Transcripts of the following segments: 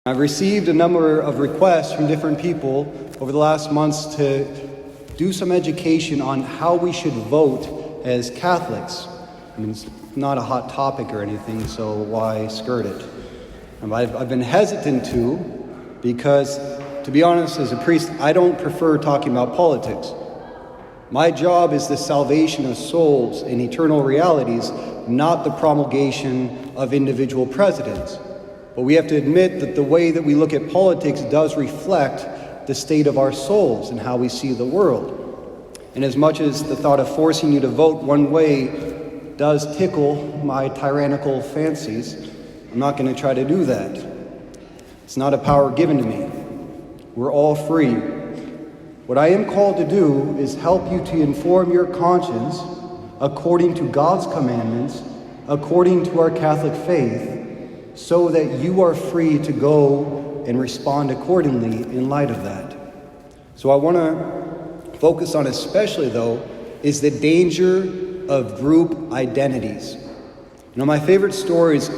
I've received a number of requests from different people over the last months to do some education on how we should vote as Catholics. I mean, it's not a hot topic or anything, so why skirt it? I've been hesitant to, because, to be honest, as a priest, I don't prefer talking about politics. My job is the salvation of souls and eternal realities, not the promulgation of individual presidents. But we have to admit that the way that we look at politics does reflect the state of our souls and how we see the world. And as much as the thought of forcing you to vote one way does tickle my tyrannical fancies, I'm not going to try to do that. It's not a power given to me. We're all free. What I am called to do is help you to inform your conscience according to God's commandments, according to our Catholic faith, so that you are free to go and respond accordingly in light of that. So I want to focus on especially, though, is the danger of group identities. My favorite stories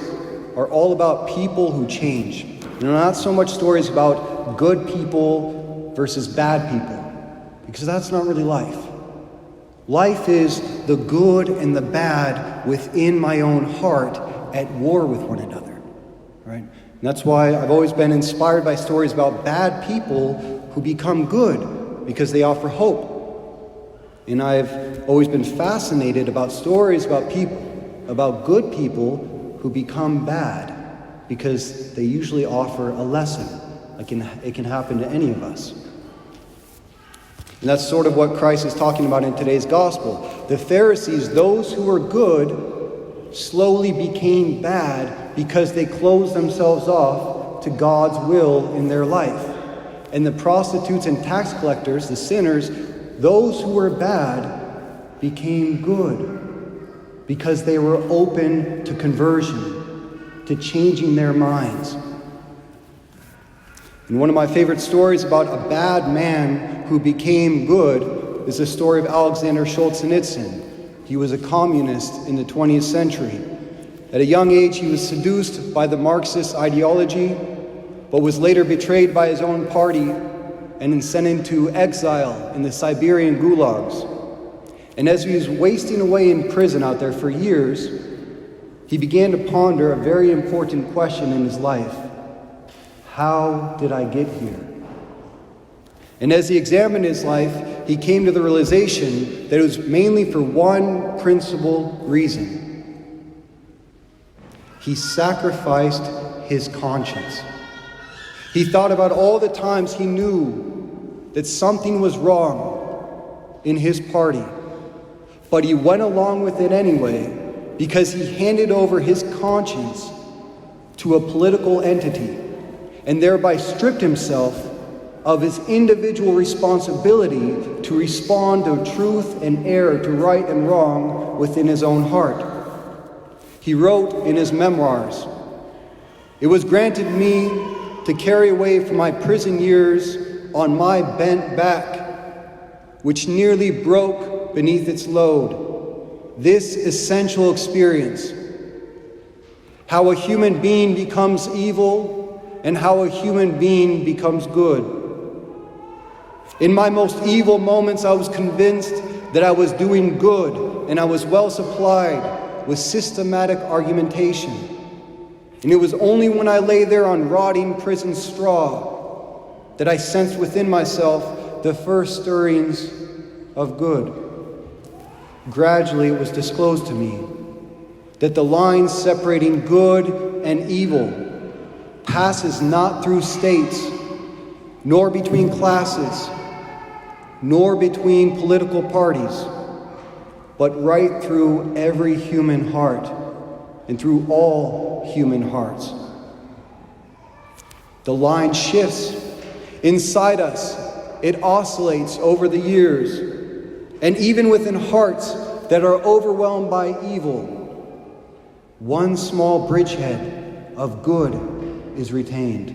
are all about people who change. Not so much stories about good people versus bad people, because that's not really life. Life is the good and the bad within my own heart at war with one another. Right? And that's why I've always been inspired by stories about bad people who become good because they offer hope. And I've always been fascinated about stories about good people who become bad because they usually offer a lesson. It can happen to any of us. And that's sort of what Christ is talking about in today's gospel. The Pharisees, those who were good, slowly became bad because they closed themselves off to God's will in their life. And the prostitutes and tax collectors, the sinners, those who were bad, became good because they were open to conversion, to changing their minds. And one of my favorite stories about a bad man who became good is the story of Alexander Solzhenitsyn. He was a communist in the 20th century. At a young age, he was seduced by the Marxist ideology, but was later betrayed by his own party and then sent into exile in the Siberian gulags. And as he was wasting away in prison out there for years, he began to ponder a very important question in his life. How did I get here? And as he examined his life, he came to the realization that it was mainly for one principal reason. He sacrificed his conscience. He thought about all the times he knew that something was wrong in his party, but he went along with it anyway because he handed over his conscience to a political entity and thereby stripped himself of his individual responsibility to respond to truth and error, to right and wrong within his own heart. He wrote in his memoirs, "It was granted me to carry away from my prison years on my bent back, which nearly broke beneath its load, this essential experience, how a human being becomes evil and how a human being becomes good. In my most evil moments, I was convinced that I was doing good and I was well supplied with systematic argumentation. And it was only when I lay there on rotting prison straw that I sensed within myself the first stirrings of good. Gradually, it was disclosed to me that the line separating good and evil passes not through states, nor between classes, nor between political parties, but right through every human heart and through all human hearts. The line shifts inside us. It oscillates over the years, and even within hearts that are overwhelmed by evil, one small bridgehead of good is retained.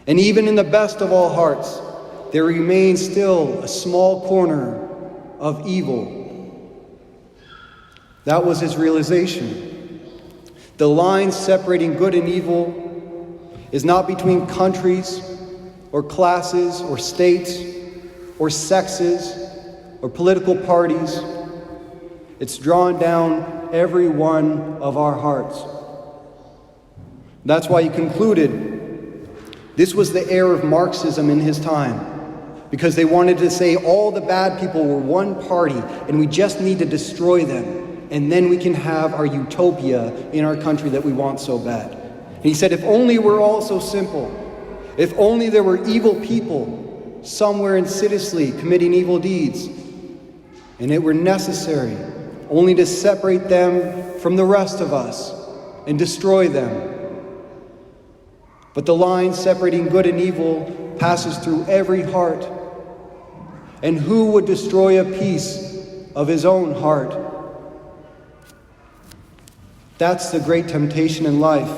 And even in the best of all hearts, there remains still a small corner of evil. That was his realization. The line separating good and evil is not between countries or classes or states or sexes or political parties. It's drawn down every one of our hearts. That's why he concluded this was the era of Marxism in his time, because they wanted to say all the bad people were one party and we just need to destroy them, and then we can have our utopia in our country that we want so bad. And he said, if only we're all so simple, if only there were evil people somewhere insidiously committing evil deeds, and it were necessary only to separate them from the rest of us and destroy them. But the line separating good and evil passes through every heart. And who would destroy a piece of his own heart? That's the great temptation in life.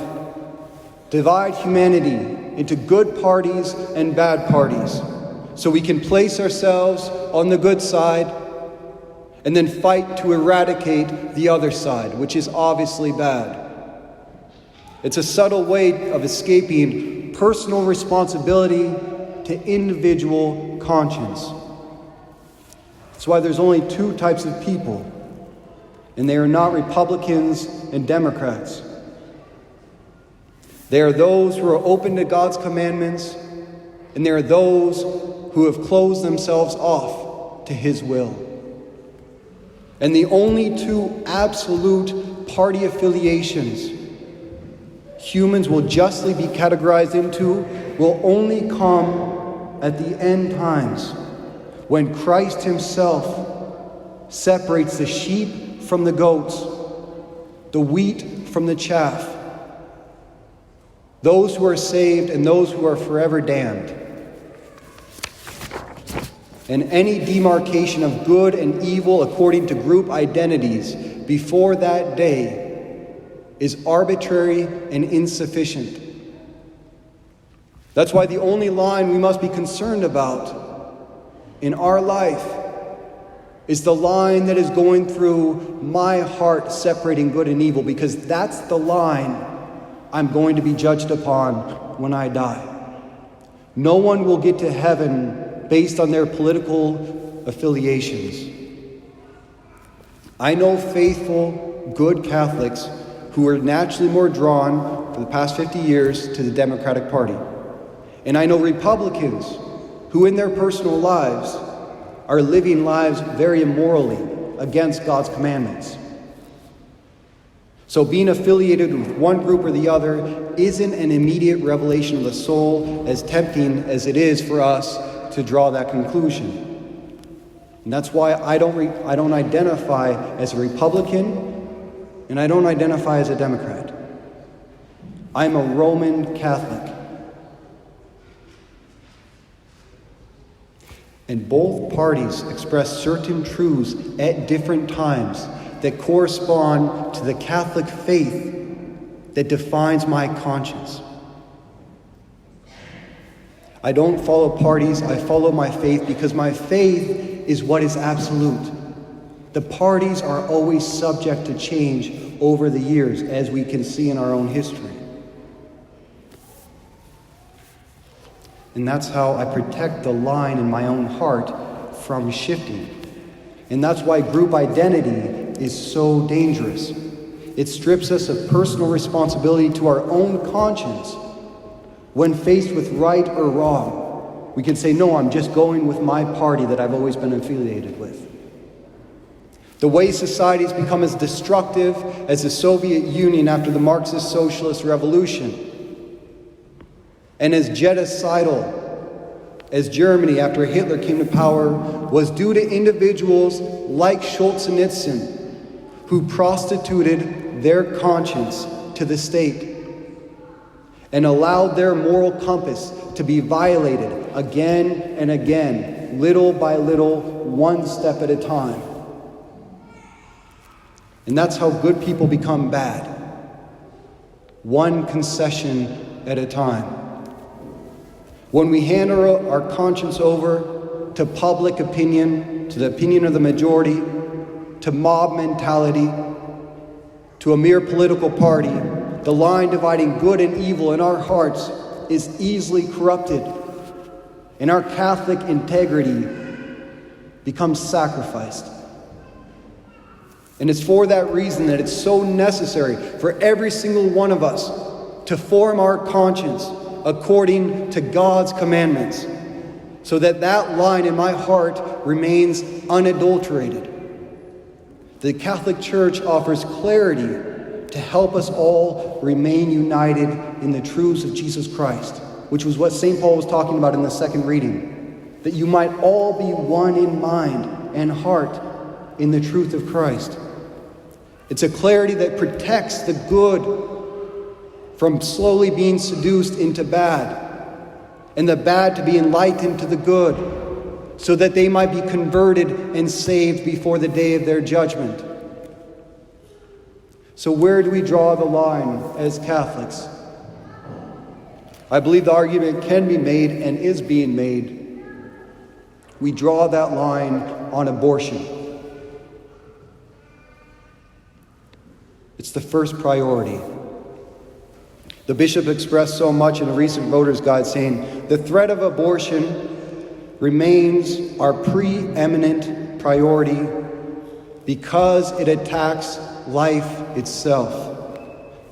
Divide humanity into good parties and bad parties, so we can place ourselves on the good side and then fight to eradicate the other side, which is obviously bad. It's a subtle way of escaping personal responsibility to individual conscience. That's why there's only two types of people, and they are not Republicans and Democrats. They are those who are open to God's commandments, and there are those who have closed themselves off to His will. And the only two absolute party affiliations humans will justly be categorized into will only come at the end times, when Christ Himself separates the sheep from the goats, the wheat from the chaff, those who are saved and those who are forever damned. And any demarcation of good and evil according to group identities before that day is arbitrary and insufficient. That's why the only line we must be concerned about in our life is the line that is going through my heart separating good and evil, because that's the line I'm going to be judged upon when I die. No one will get to heaven based on their political affiliations. I know faithful, good Catholics who are naturally more drawn for the past 50 years to the Democratic Party. And I know Republicans who in their personal lives are living lives very immorally against God's commandments. So being affiliated with one group or the other isn't an immediate revelation of the soul, as tempting as it is for us to draw that conclusion. And that's why I don't identify as a Republican, and I don't identify as a Democrat. I'm a Roman Catholic. And both parties express certain truths at different times that correspond to the Catholic faith that defines my conscience. I don't follow parties, I follow my faith, because my faith is what is absolute. The parties are always subject to change over the years, as we can see in our own history. And that's how I protect the line in my own heart from shifting. And that's why group identity is so dangerous. It strips us of personal responsibility to our own conscience. When faced with right or wrong, we can say, no, I'm just going with my party that I've always been affiliated with. The way societies become as destructive as the Soviet Union after the Marxist Socialist Revolution, and as genocidal as Germany after Hitler came to power, was due to individuals like Solzhenitsyn, who prostituted their conscience to the state and allowed their moral compass to be violated again and again, little by little, one step at a time. And that's how good people become bad, one concession at a time. When we hand our conscience over to public opinion, to the opinion of the majority, to mob mentality, to a mere political party, the line dividing good and evil in our hearts is easily corrupted, and our Catholic integrity becomes sacrificed. And it's for that reason that it's so necessary for every single one of us to form our conscience according to God's commandments, so that that line in my heart remains unadulterated. The Catholic Church offers clarity to help us all remain united in the truths of Jesus Christ, which was what St. Paul was talking about in the second reading, that you might all be one in mind and heart in the truth of Christ. It's a clarity that protects the good from slowly being seduced into bad, and the bad to be enlightened to the good, so that they might be converted and saved before the day of their judgment. So where do we draw the line as Catholics? I believe the argument can be made and is being made. We draw that line on abortion. It's the first priority. The bishop expressed so much in a recent voter's guide, saying, the threat of abortion remains our preeminent priority because it attacks life itself.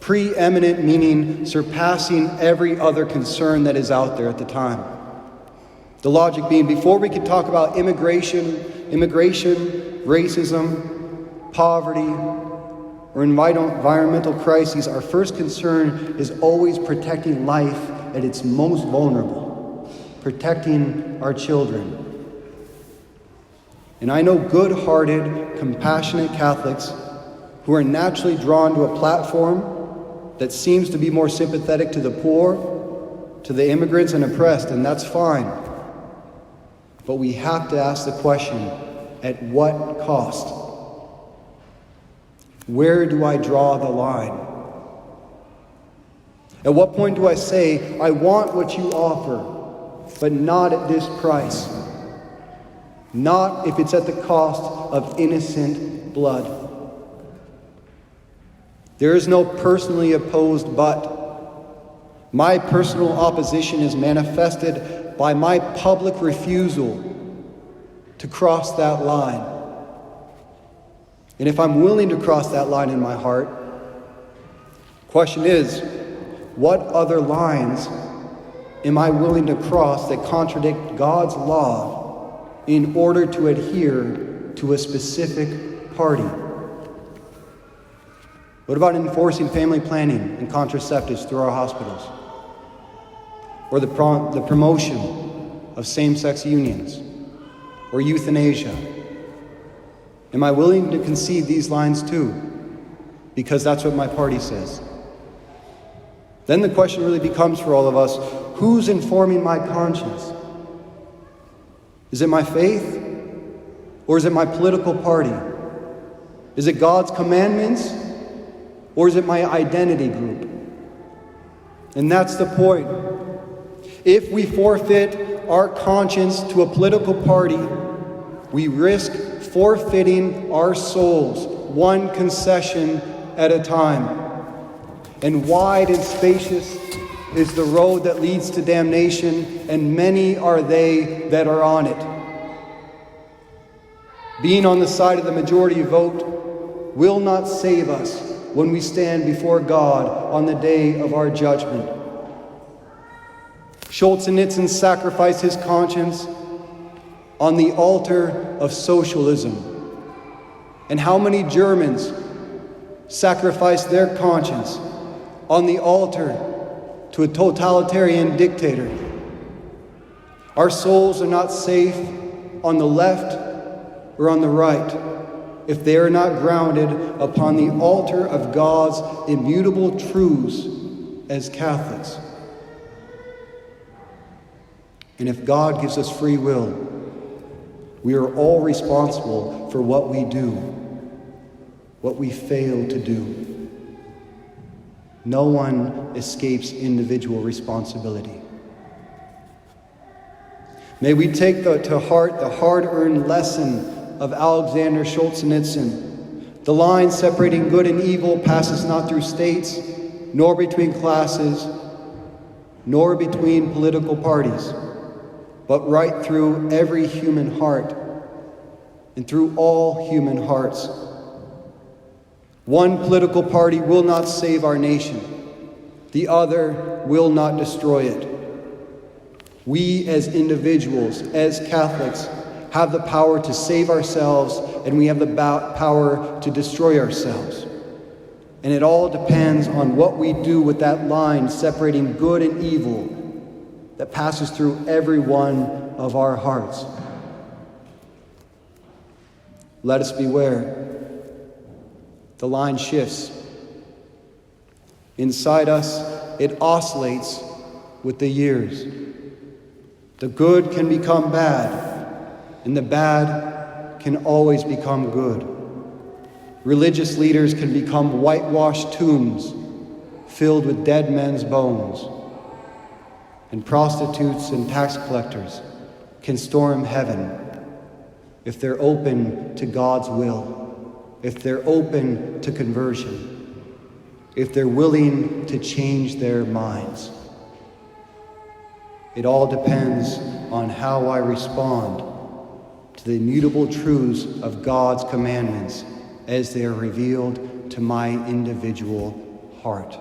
Preeminent meaning surpassing every other concern that is out there at the time. The logic being, before we can talk about immigration, racism, poverty, or environmental crises, our first concern is always protecting life at its most vulnerable, protecting our children. And I know good-hearted, compassionate Catholics who are naturally drawn to a platform that seems to be more sympathetic to the poor, to the immigrants and oppressed, and that's fine. But we have to ask the question, at what cost? Where do I draw the line? At what point do I say, I want what you offer, but not at this price? Not if it's at the cost of innocent blood. There is no personally opposed but. My personal opposition is manifested by my public refusal to cross that line. And if I'm willing to cross that line in my heart, the question is, what other lines am I willing to cross that contradict God's law in order to adhere to a specific party? What about enforcing family planning and contraceptives through our hospitals? Or the promotion of same-sex unions? Or euthanasia? Am I willing to concede these lines too? Because that's what my party says. Then the question really becomes for all of us, who's informing my conscience? Is it my faith? Or is it my political party? Is it God's commandments? Or is it my identity group? And that's the point. If we forfeit our conscience to a political party, we risk forfeiting our souls, one concession at a time. And wide and spacious is the road that leads to damnation, and many are they that are on it. Being on the side of the majority vote will not save us when we stand before God on the day of our judgment. Solzhenitsyn sacrificed his conscience on the altar of socialism. And how many Germans sacrificed their conscience on the altar to a totalitarian dictator? Our souls are not safe on the left or on the right if they are not grounded upon the altar of God's immutable truths as Catholics. And if God gives us free will, we are all responsible for what we do, what we fail to do. No one escapes individual responsibility. May we take to heart the hard-earned lesson of Alexander Solzhenitsyn. The line separating good and evil passes not through states, nor between classes, nor between political parties, but right through every human heart and through all human hearts. One political party will not save our nation. The other will not destroy it. We as individuals, as Catholics, have the power to save ourselves, and we have the power to destroy ourselves. And it all depends on what we do with that line separating good and evil that passes through every one of our hearts. Let us beware. The line shifts. Inside us, it oscillates with the years. The good can become bad, and the bad can always become good. Religious leaders can become whitewashed tombs filled with dead men's bones. And prostitutes and tax collectors can storm heaven if they're open to God's will, if they're open to conversion, if they're willing to change their minds. It all depends on how I respond to the immutable truths of God's commandments as they are revealed to my individual heart.